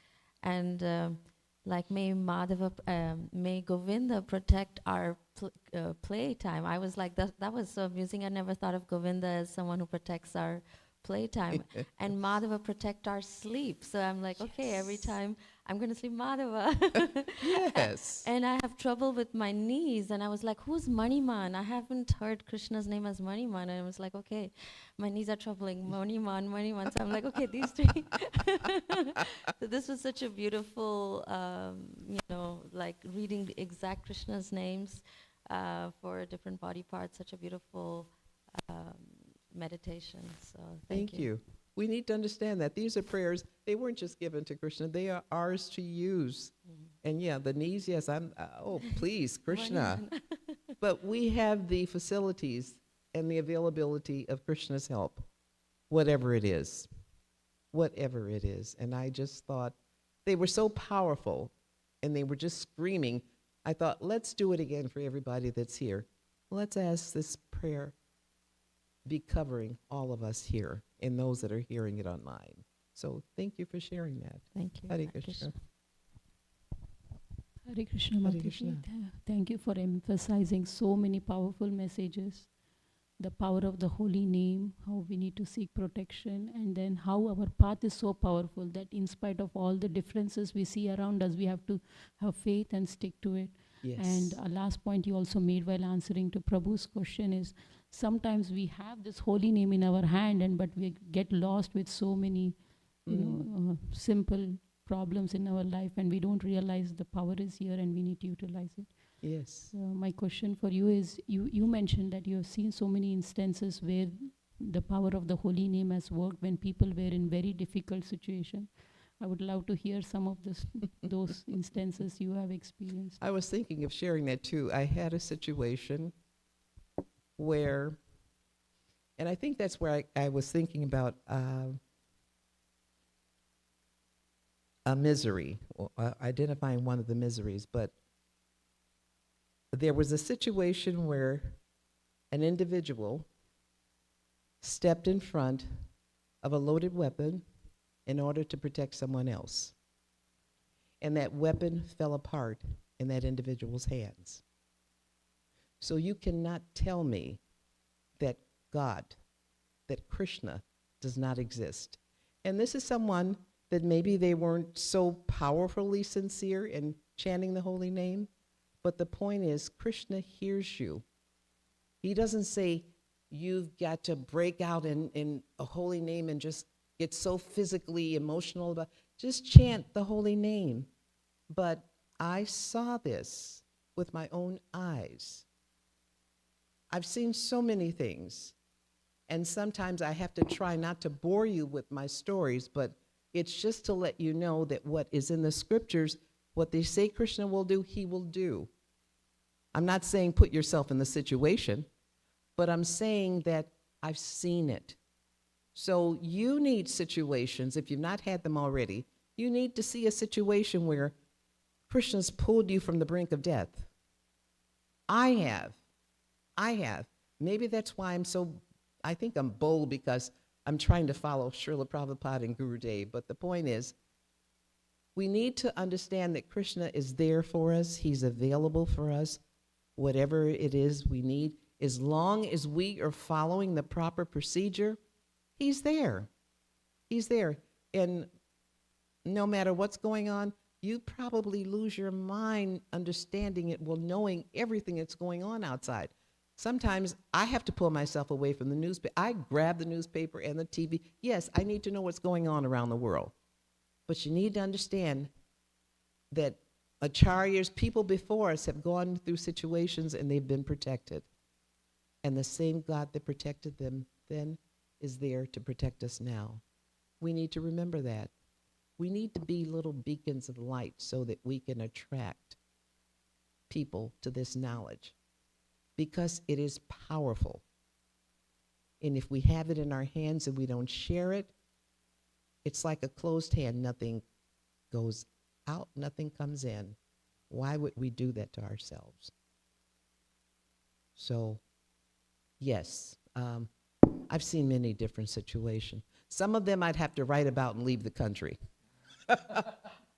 And like may Madhava, may Govinda protect our playtime. I was like, that was so amusing. I never thought of Govinda as someone who protects our playtime. And Madhava protect our sleep. So I'm like, okay, every time I'm going to sleep Madhava. Yes. And I have trouble with my knees. And I was like, who's Maniman? I haven't heard Krishna's name as Maniman. And I was like, okay, my knees are troubling. Maniman. So I'm like, okay, these three. So this was such a beautiful, like reading the exact Krishna's names for different body parts, such a beautiful meditation. So thank you. We need to understand that these are prayers. They weren't just given to Krishna. They are ours to use. And yeah, the knees, yes, please, Krishna. But we have the facilities and the availability of Krishna's help, whatever it is. Whatever it is. And I just thought they were so powerful and they were just screaming. I thought, let's do it again for everybody that's here. Let's ask this prayer be covering all of us here and those that are hearing it online. So thank you for sharing that. Thank you. Hare Krishna. Hare Krishna, Hare Mataji. Krishna. Thank you for emphasizing so many powerful messages. The power of the holy name, how we need to seek protection, and then how our path is so powerful that in spite of all the differences we see around us, we have to have faith and stick to it. Yes. And a last point you also made while answering to Prabhu's question is, sometimes we have this holy name in our hand, but we get lost with so many, simple problems in our life, and we don't realize the power is here and we need to utilize it. Yes. So my question for you is, you mentioned that you have seen so many instances where the power of the holy name has worked when people were in very difficult situation. I would love to hear some of those instances you have experienced. I was thinking of sharing that too. I had a situation where, and I think that's where I was thinking about a misery, identifying one of the miseries, but there was a situation where an individual stepped in front of a loaded weapon in order to protect someone else. And that weapon fell apart in that individual's hands. So you cannot tell me that God, that Krishna does not exist. And this is someone that maybe they weren't so powerfully sincere in chanting the holy name, but the point is Krishna hears you. He doesn't say you've got to break out in a holy name and just get so physically emotional about, just chant the holy name. But I saw this with my own eyes. I've seen so many things, and sometimes I have to try not to bore you with my stories, but it's just to let you know that what is in the scriptures, what they say Krishna will do, he will do. I'm not saying put yourself in the situation, but I'm saying that I've seen it. So you need situations, if you've not had them already, you need to see a situation where Krishna's pulled you from the brink of death. I have. Maybe that's why I think I'm bold, because I'm trying to follow Srila Prabhupada and Guru Dev. But the point is, We need to understand that Krishna is there for us. He's available for us, whatever it is we need. As long as we are following the proper procedure, he's there. He's there. And no matter what's going on, you probably lose your mind understanding it, well, knowing everything that's going on outside. Sometimes I have to pull myself away from the newspaper. I grab the newspaper and the TV. Yes, I need to know what's going on around the world. But you need to understand that acharyas, people before us, have gone through situations and they've been protected. And the same God that protected them then is there to protect us now. We need to remember that. We need to be little beacons of light so that we can attract people to this knowledge, because it is powerful. And if we have it in our hands and we don't share it, it's like a closed hand. Nothing goes out, nothing comes in. Why would we do that to ourselves? So, yes, I've seen many different situations. Some of them I'd have to write about and leave the country.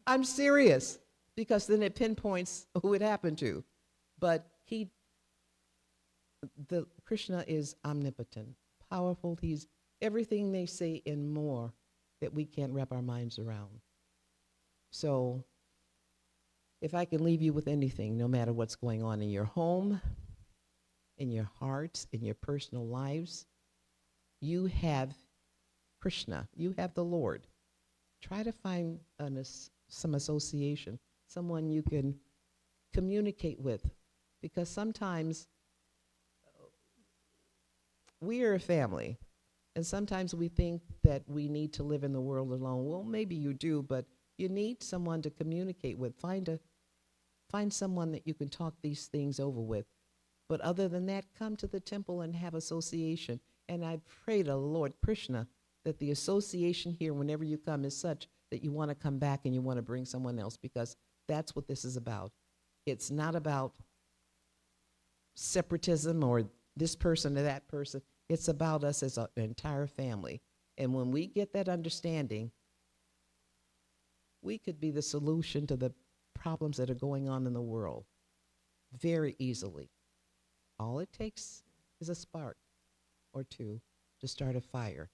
I'm serious, because then it pinpoints who it happened to. But Krishna is omnipotent, powerful. He's everything they say and more that we can't wrap our minds around. So if I can leave you with anything, no matter what's going on in your home, in your hearts, in your personal lives, you have Krishna, you have the Lord. Try to find some association, someone you can communicate with, because sometimes we are a family, and sometimes we think that we need to live in the world alone. Well, maybe you do, but you need someone to communicate with. Find someone that you can talk these things over with. But other than that, come to the temple and have association. And I pray to Lord Krishna that the association here, whenever you come, is such that you want to come back and you want to bring someone else, because that's what this is about. It's not about separatism or this person or that person. It's about us as an entire family. And when we get that understanding, we could be the solution to the problems that are going on in the world very easily. All it takes is a spark or two to start a fire.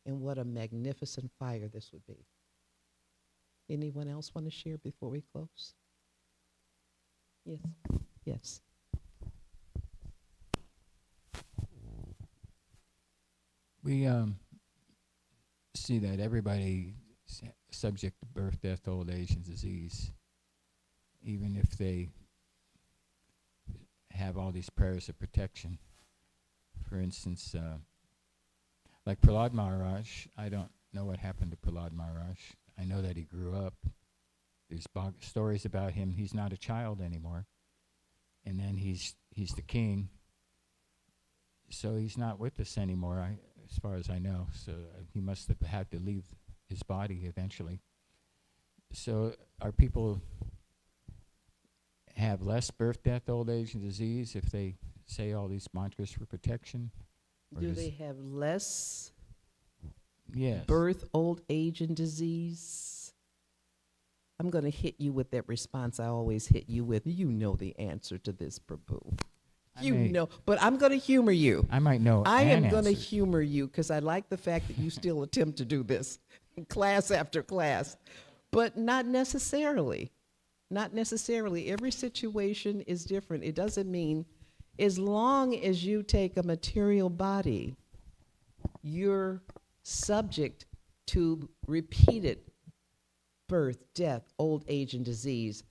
And what a magnificent fire this would be. Anyone else want to share before we close? Yes. Yes. We see that everybody subject to birth, death, old age, and disease, even if they have all these prayers of protection. For instance, like Prahlad Maharaj, I don't know what happened to Prahlad Maharaj. I know that he grew up. There's stories about him. He's not a child anymore. And then he's the king. So he's not with us anymore, as far as I know. So he must have had to leave his body eventually. So our people have less birth, death, old age, and disease if they say all these mantras for protection? Do they have less Yes. birth, old age, and disease? I'm going to hit you with that response I always hit you with. You know the answer to this, Prabhu. You know, but I'm going to humor you. I might know. I am an going to answer. humor you because I like the fact that you still attempt to do this class after class, but not necessarily. Not necessarily. Every situation is different. It doesn't mean as long as you take a material body, you're subject to repeated birth, death, old age, and disease.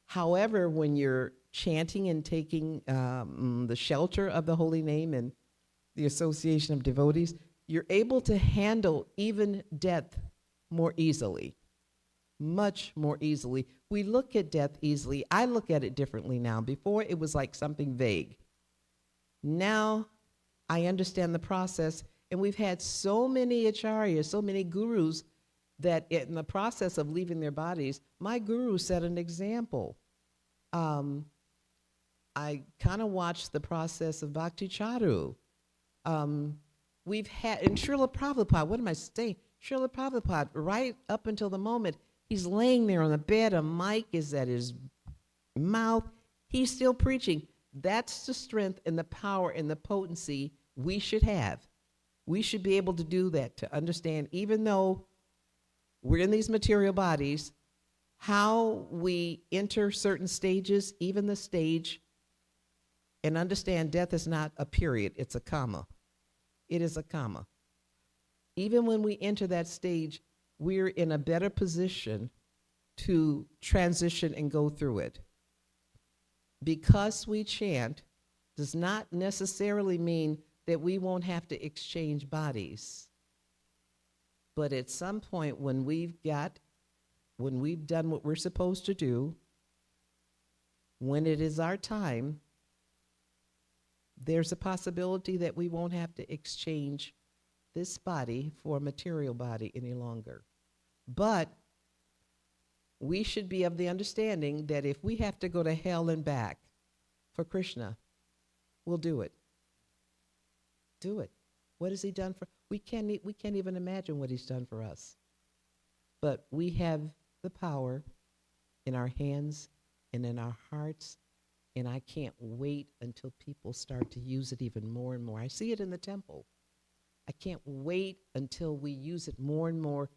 However, when you're chanting and taking the shelter of the holy name and the association of devotees, you're able to handle even death more easily, much more easily. We look at death easily. I look at it differently now. Before, it was like something vague. Now, I understand the process, and we've had so many acharyas, so many gurus, that in the process of leaving their bodies, my guru set an example. I kind of watched the process of Bhakti Charu. We've had, and Srila Prabhupada, what am I saying? Srila Prabhupada, right up until the moment, He's laying there on the bed, a mic is at his mouth. He's still preaching. That's the strength and the power and the potency we should have. We should be able to do that, to understand, even though we're in these material bodies, how we enter certain stages, even the stage, and understand death is not a period, it's a comma. It is a comma. Even when we enter that stage, we're in a better position to transition and go through it. Because we chant does not necessarily mean that we won't have to exchange bodies. But at some point when we've done what we're supposed to do, when it is our time, there's a possibility that we won't have to exchange this body for a material body any longer. But we should be of the understanding that if we have to go to hell and back for Krishna, we'll do it. Do it. What has he done for? We can't even imagine what he's done for us. But we have the power in our hands and in our hearts, and I can't wait until people start to use it even more and more. I see it in the temple. I can't wait until we use it more and more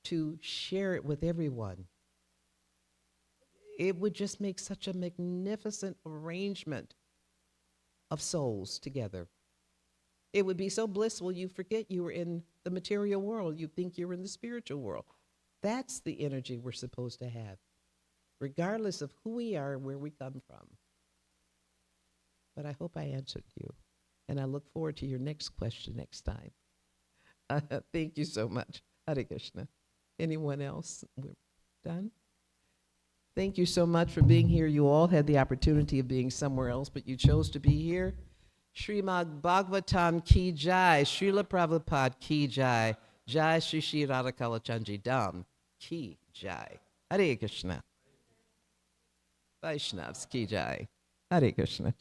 to share it with everyone. It would just make such a magnificent arrangement of souls together. It would be so blissful you forget you were in the material world. You think you're in the spiritual world. That's the energy we're supposed to have, regardless of who we are and where we come from. But I hope I answered you, and I look forward to your next question next time. Thank you so much. Hare Krishna. Anyone else? We're done? Thank you so much for being here. You all had the opportunity of being somewhere else, but you chose to be here. Srimad Bhagavatam ki jai, Srila Prabhupada ki jai, Jai Shri Shri Radhakala Chandji Dham ki jai. Hare Krishna. Vaishnavas ki jai. Hare Krishna.